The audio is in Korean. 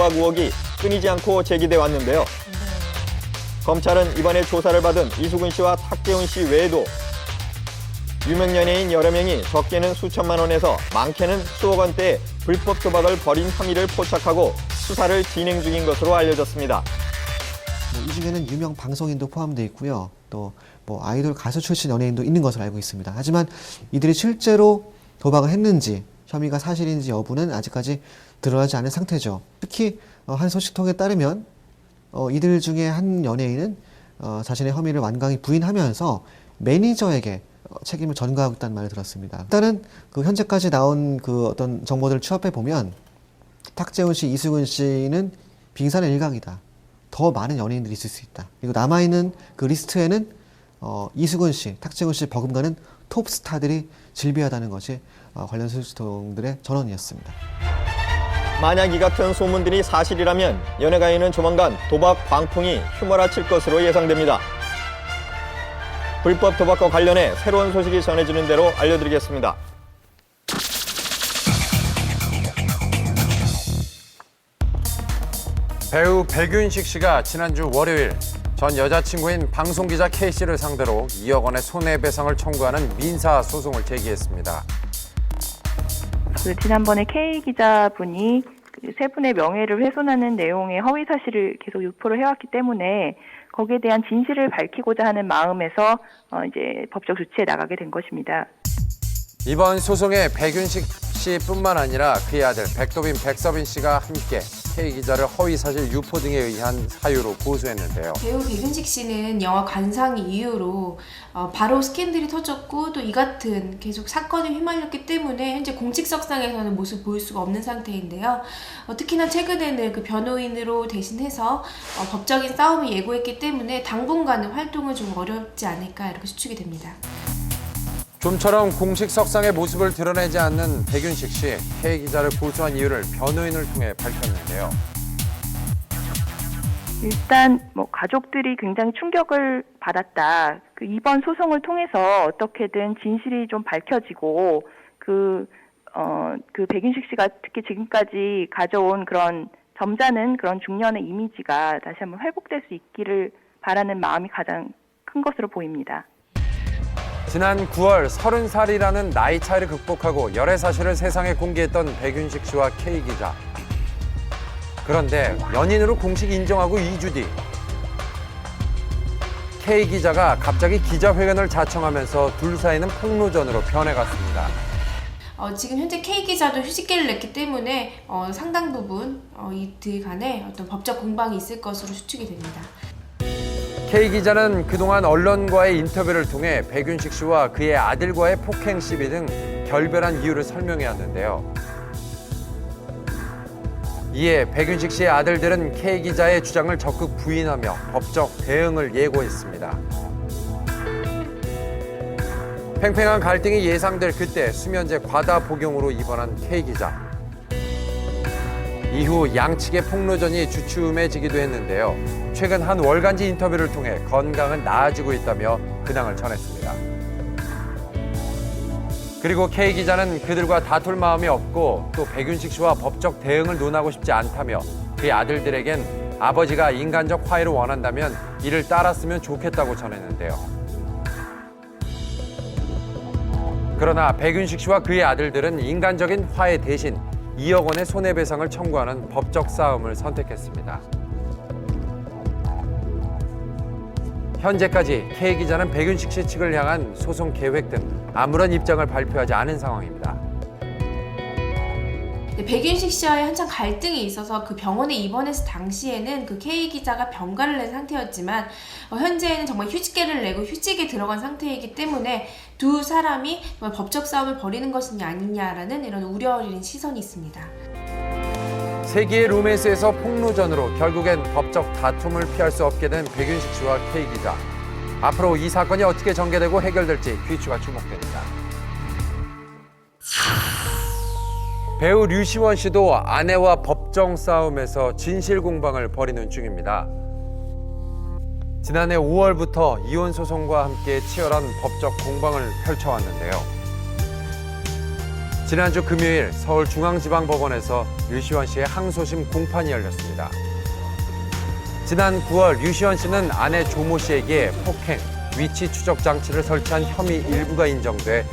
도박 의혹이 끊이지 않고 제기돼 왔는데요. 검찰은 이번에 조사를 받은 이수근 씨와 탁재훈 씨 외에도 유명 연예인 여러 명이 적게는 수천만 원에서 많게는 수억 원대의 불법 도박을 벌인 혐의를 포착하고 수사를 진행 중인 것으로 알려졌습니다. 이 중에는 유명 방송인도 포함되어 있고요. 또 아이돌 가수 출신 연예인도 있는 것으로 알고 있습니다. 하지만 이들이 실제로 도박을 했는지 혐의가 사실인지 여부는 아직까지 드러나지 않은 상태죠. 특히 한 소식통에 따르면 이들 중에 한 연예인은 자신의 혐의를 완강히 부인하면서 매니저에게 책임을 전가하고 있다는 말을 들었습니다. 일단은 그 현재까지 나온 그 어떤 정보들을 취합해 보면 탁재훈 씨, 이수근 씨는 빙산의 일각이다. 더 많은 연예인들이 있을 수 있다. 그리고 남아있는 그 리스트에는 이수근 씨, 탁재훈 씨 버금가는 톱스타들이 질비하다는 것이 관련 소식통들의 전언이었습니다. 만약 이 같은 소문들이 사실이라면 연예가에는 조만간 도박 광풍이 휘몰아칠 것으로 예상됩니다. 불법 도박과 관련해 새로운 소식이 전해지는 대로 알려드리겠습니다. 배우 백윤식 씨가 지난주 월요일 전 여자친구인 방송기자 K씨를 상대로 2억 원의 손해배상을 청구하는 민사소송을 제기했습니다. 지난번에 K 기자분이 세 분의 명예를 훼손하는 내용의 허위 사실을 계속 유포를 해왔기 때문에 거기에 대한 진실을 밝히고자 하는 마음에서 이제 법적 조치에 나가게 된 것입니다. 이번 소송에 백윤식 씨뿐만 아니라 그의 아들 백도빈, 백서빈 씨가 함께 K 기자를 허위 사실 유포 등에 의한 사유로 고소했는데요. 배우 백윤식 씨는 영화 관상 이후로 바로 스캔들이 터졌고 또 이 같은 계속 사건에 휘말렸기 때문에 현재 공직석상에서는 모습을 보일 수가 없는 상태인데요. 특히나 최근에는 그 변호인으로 대신해서 법적인 싸움을 예고했기 때문에 당분간은 활동은 좀 어렵지 않을까 이렇게 추측이 됩니다. 좀처럼 공식석상의 모습을 드러내지 않는 백윤식 씨, K 기자를 고소한 이유를 변호인을 통해 밝혔는데요. 일단 가족들이 굉장히 충격을 받았다. 이번 소송을 통해서 어떻게든 진실이 좀 밝혀지고 그 백윤식 씨가 특히 지금까지 가져온 그런 점잖은 그런 중년의 이미지가 다시 한번 회복될 수 있기를 바라는 마음이 가장 큰 것으로 보입니다. 지난 9월 30살이라는 나이 차이를 극복하고 열애 사실을 세상에 공개했던 백윤식 씨와 K 기자. 그런데 연인으로 공식 인정하고 2주 뒤 K 기자가 갑자기 기자회견을 자청하면서 둘 사이는 폭로전으로 변해갔습니다. 지금 현재 K 기자도 휴직계를 냈기 때문에 상당 부분 이들 간에 어떤 법적 공방이 있을 것으로 추측이 됩니다. K 기자는 그동안 언론과의 인터뷰를 통해 백윤식 씨와 그의 아들과의 폭행 시비 등 결별한 이유를 설명해왔는데요. 이에 백윤식 씨의 아들들은 K 기자의 주장을 적극 부인하며 법적 대응을 예고했습니다. 팽팽한 갈등이 예상될 그때 수면제 과다 복용으로 입원한 K 기자. 이후 양측의 폭로전이 주춤해지기도 했는데요. 최근 한 월간지 인터뷰를 통해 건강은 나아지고 있다며 근황을 전했습니다. 그리고 K 기자는 그들과 다툴 마음이 없고 또 백윤식 씨와 법적 대응을 논하고 싶지 않다며 그의 아들들에겐 아버지가 인간적 화해를 원한다면 이를 따랐으면 좋겠다고 전했는데요. 그러나 백윤식 씨와 그의 아들들은 인간적인 화해 대신 2억 원의 손해배상을 청구하는 법적 싸움을 선택했습니다. 현재까지 K 기자는 백윤식 씨 측을 향한 소송 계획 등 아무런 입장을 발표하지 않은 상황입니다. 백윤식 씨와의 한창 갈등이 있어서 그 병원에 입원했을 당시에는 그 K 기자가 병가를 낸 상태였지만 현재는 정말 휴직계를 내고 휴직에 들어간 상태이기 때문에 두 사람이 정말 법적 싸움을 벌이는 것이 아니냐라는 이런 우려 어린 시선이 있습니다. 세기의 로맨스에서 폭로전으로 결국엔 법적 다툼을 피할 수 없게 된 백윤식 씨와 K 기자. 앞으로 이 사건이 어떻게 전개되고 해결될지 귀추가 주목됩니다. 배우 류시원 씨도 아내와 법정 싸움에서 진실 공방을 벌이는 중입니다. 지난해 5월부터 이혼 소송과 함께 치열한 법적 공방을 펼쳐왔는데요. 지난주 금요일 서울중앙지방법원에서 류시원 씨의 항소심 공판이 열렸습니다. 지난 9월 류시원 씨는 아내 조모 씨에게 폭행, 위치 추적 장치를 설치한 혐의 일부가 인정돼